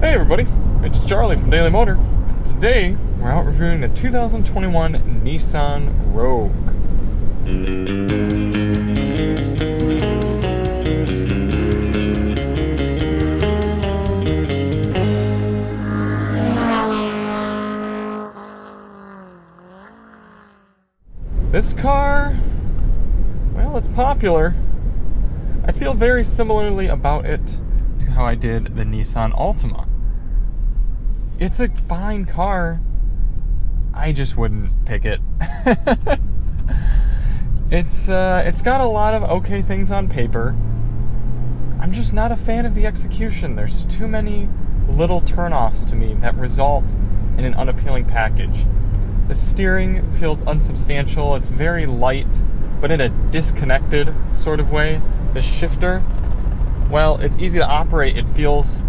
Hey everybody, it's Charlie from Daily Motor. Today, we're out reviewing the 2021 Nissan Rogue. This car, well, it's popular. I feel very similarly about it to how I did the Nissan Altima. It's a fine car. I just wouldn't pick it. It's got a lot of okay things on paper. I'm just not a fan of the execution. There's too many little turnoffs to me that result in an unappealing package. The steering feels unsubstantial. It's very light, but in a disconnected sort of way. The shifter, well, it's easy to operate. It feels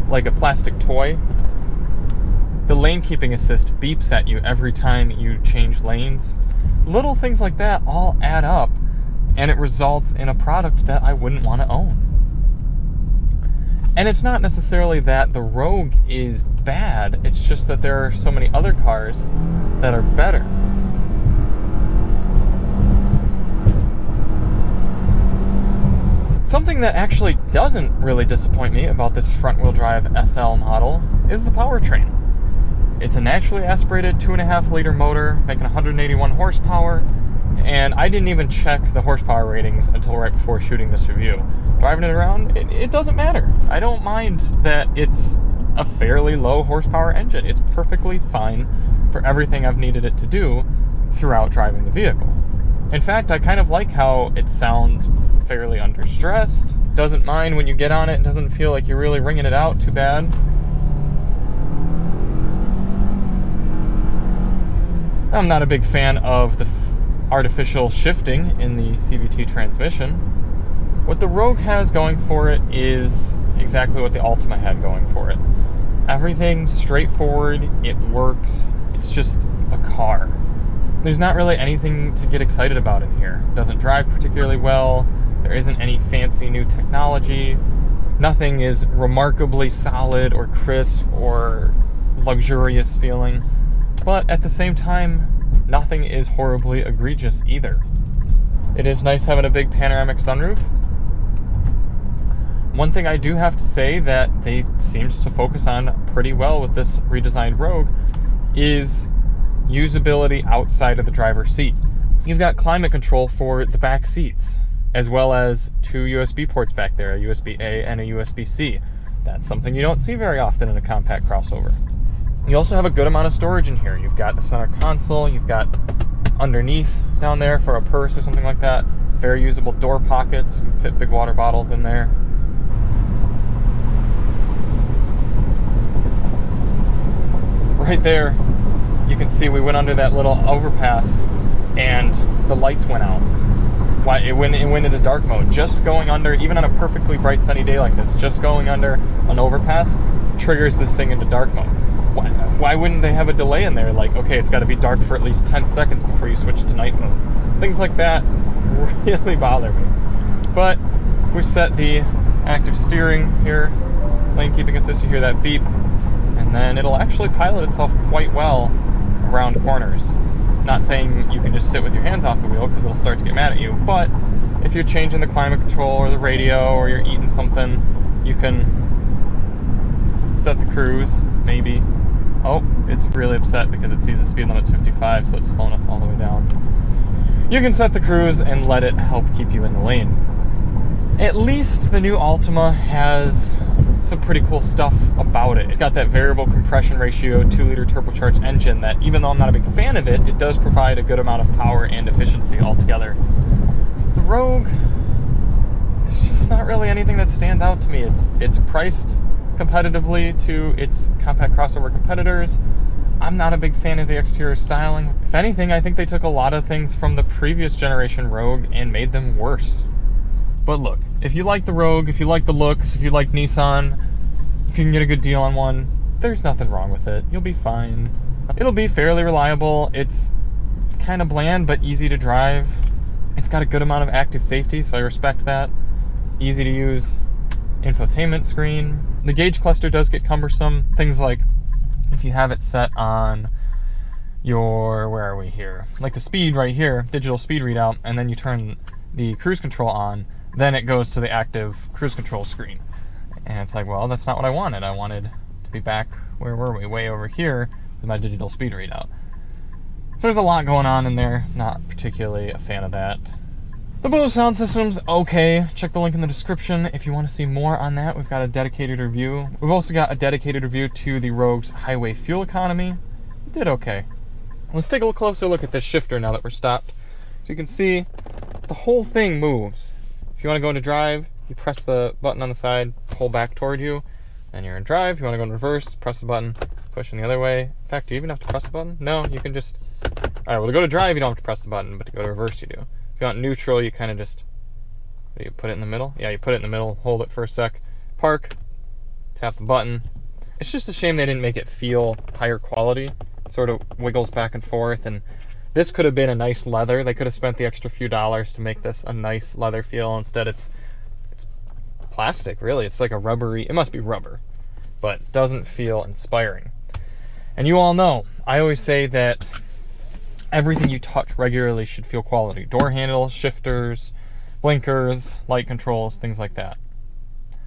like a plastic toy. The lane keeping assist beeps at you every time you change lanes. Little things like that all add up, and it results in a product that I wouldn't want to own. And it's not necessarily that the Rogue is bad, it's just that there are so many other cars that are better. Something that actually doesn't really disappoint me about this front-wheel drive SL model is the powertrain. It's a naturally aspirated 2.5 liter motor making 181 horsepower, and I didn't even check the horsepower ratings until right before shooting this review. Driving it around, it doesn't matter. I don't mind that it's a fairly low horsepower engine. It's perfectly fine for everything I've needed it to do throughout driving the vehicle. In fact, I kind of like how it sounds fairly under stressed. Doesn't mind when you get on it. Doesn't feel like you're really wringing it out too bad. I'm not a big fan of the artificial shifting in the CVT transmission. What the Rogue has going for it is exactly what the Altima had going for it. Everything's straightforward, it works, it's just a car. There's not really anything to get excited about in here. It doesn't drive particularly well, there isn't any fancy new technology, nothing is remarkably solid or crisp or luxurious feeling. But at the same time, nothing is horribly egregious either. It is nice having a big panoramic sunroof. One thing I do have to say that they seem to focus on pretty well with this redesigned Rogue is usability outside of the driver's seat. So you've got climate control for the back seats, as well as 2 USB ports back there, a USB-A and a USB-C. That's something you don't see very often in a compact crossover. You also have a good amount of storage in here. You've got the center console, you've got underneath down there for a purse or something like that. Very usable door pockets, you can fit big water bottles in there. Right there, you can see we went under that little overpass and the lights went out. It went into dark mode. Just going under, even on a perfectly bright sunny day like this, just going under an overpass triggers this thing into dark mode. Why wouldn't they have a delay in there? Like, okay, it's got to be dark for at least 10 seconds before you switch to night mode. Things like that really bother me. But if we set the active steering here, lane keeping assist, you hear that beep, and then it'll actually pilot itself quite well around corners. Not saying you can just sit with your hands off the wheel because it'll start to get mad at you, but if you're changing the climate control or the radio or you're eating something, you can set the cruise, maybe. Oh, it's really upset because it sees the speed limit's 55, so it's slowing us all the way down. You can set the cruise and let it help keep you in the lane. At least the new Altima has some pretty cool stuff about it. It's got that variable compression ratio 2-liter turbocharged engine that, even though I'm not a big fan of it, it does provide a good amount of power and efficiency altogether. The Rogue, it's just not really anything that stands out to me. It's priced competitively to its compact crossover competitors. I'm not a big fan of the exterior styling. If anything, I think they took a lot of things from the previous generation Rogue and made them worse. But look, if you like the Rogue, if you like the looks, if you like Nissan, if you can get a good deal on one, there's nothing wrong with it. You'll be fine. It'll be fairly reliable. It's kind of bland but easy to drive. It's got a good amount of active safety, so I respect that. Easy to use. Infotainment screen. The gauge cluster does get cumbersome. Things like if you have it set on your, where are we here? Like the speed right here, digital speed readout, and then you turn the cruise control on, then it goes to the active cruise control screen. And it's like, well, that's not what I wanted. I wanted to be back, where were we? Way over here with my digital speed readout. So there's a lot going on in there. Not particularly a fan of that. The Bose sound system's okay. Check the link in the description if you want to see more on that. We've got a dedicated review. We've also got a dedicated review to the Rogue's highway fuel economy. It did okay. Let's take a little closer look at this shifter now that we're stopped. So you can see the whole thing moves. If you want to go into drive, you press the button on the side, pull back toward you, and you're in drive. If you want to go in reverse, press the button, push in the other way. In fact, do you even have to press the button? No, you can just... Alright, well, to go to drive, you don't have to press the button, but to go to reverse, you do. If you want neutral, you kind of just... You put it in the middle? Yeah, you put it in the middle, hold it for a sec. Park, tap the button. It's just a shame they didn't make it feel higher quality. It sort of wiggles back and forth, and this could have been a nice leather. They could have spent the extra few dollars to make this a nice leather feel. Instead, it's plastic, really. It's like a rubbery... It must be rubber, but doesn't feel inspiring. And you all know, I always say that everything you touch regularly should feel quality. Door handles, shifters, blinkers, light controls, things like that.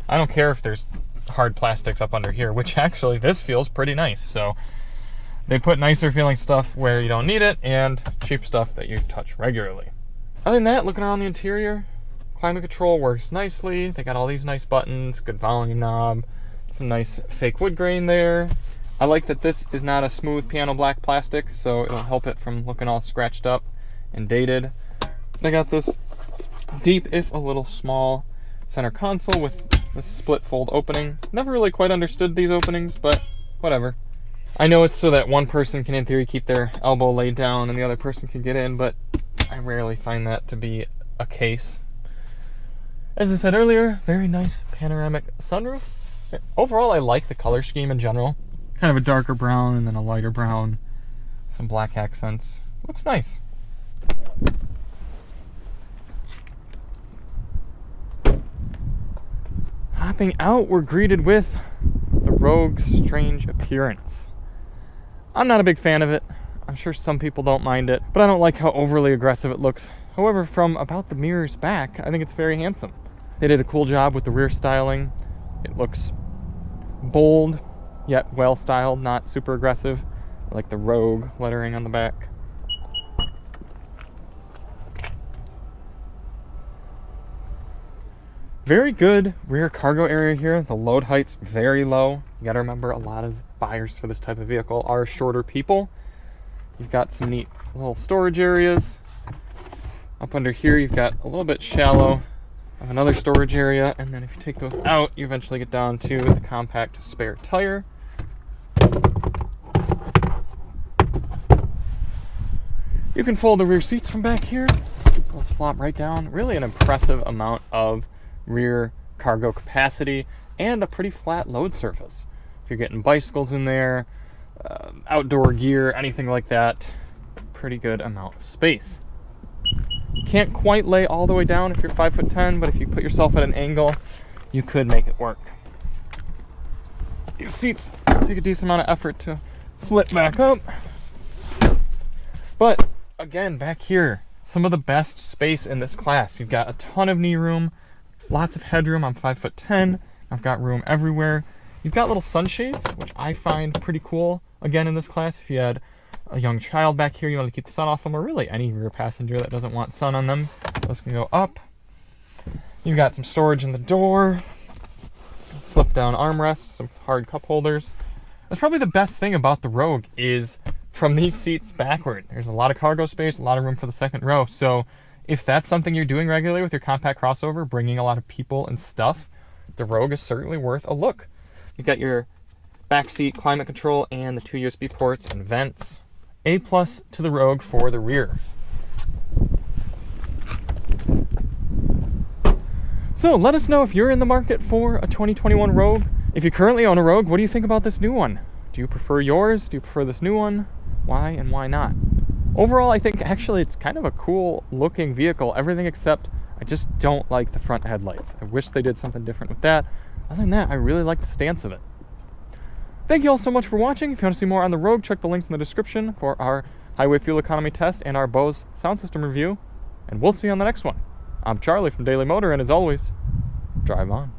I don't care if there's hard plastics up under here, which actually this feels pretty nice. So they put nicer feeling stuff where you don't need it and cheap stuff that you touch regularly. Other than that, looking around the interior, climate control works nicely. They got all these nice buttons, good volume knob, some nice fake wood grain there. I like that this is not a smooth piano black plastic, so it'll help it from looking all scratched up and dated. They got this deep, if a little small, center console with this split fold opening. Never really quite understood these openings, but whatever. I know it's so that one person can, in theory, keep their elbow laid down and the other person can get in, but I rarely find that to be a case. As I said earlier, very nice panoramic sunroof. Overall, I like the color scheme in general. Kind of a darker brown and then a lighter brown. Some black accents. Looks nice. Hopping out, we're greeted with the Rogue's strange appearance. I'm not a big fan of it. I'm sure some people don't mind it, but I don't like how overly aggressive it looks. However, from about the mirror's back, I think it's very handsome. They did a cool job with the rear styling. It looks bold, yet well styled, not super aggressive. I like the Rogue lettering on the back. Very good rear cargo area here. The load height's very low. You gotta remember, a lot of buyers for this type of vehicle are shorter people. You've got some neat little storage areas. Up under here, you've got a little bit shallow of another storage area, and then if you take those out, you eventually get down to the compact spare tire. You can fold the rear seats from back here. Those flop right down. Really an impressive amount of rear cargo capacity and a pretty flat load surface. If you're getting bicycles in there, outdoor gear, anything like that, pretty good amount of space. You can't quite lay all the way down if you're 5'10", but if you put yourself at an angle, you could make it work. These seats take a decent amount of effort to flip back up. But again, back here, some of the best space in this class. You've got a ton of knee room, lots of headroom. I'm 5'10". I've got room everywhere. You've got little sunshades, which I find pretty cool. Again, in this class, if you had a young child back here, you want to keep the sun off them, or really any rear passenger that doesn't want sun on them, those can go up. You've got some storage in the door, flip down armrests, some hard cup holders. That's probably the best thing about the Rogue is from these seats backward. There's a lot of cargo space, a lot of room for the second row. So if that's something you're doing regularly with your compact crossover, bringing a lot of people and stuff, the Rogue is certainly worth a look. You've got your back seat climate control and the 2 USB ports and vents. A+ to the Rogue for the rear. So let us know if you're in the market for a 2021 Rogue. If you currently own a Rogue, what do you think about this new one? Do you prefer yours? Do you prefer this new one? Why and why not? Overall, I think actually it's kind of a cool looking vehicle. Everything except, I just don't like the front headlights. I wish they did something different with that. Other than that, I really like the stance of it. Thank you all so much for watching. If you want to see more on the Rogue, check the links in the description for our highway fuel economy test and our Bose sound system review. And we'll see you on the next one. I'm Charlie from Daily Motor, and as always, drive on.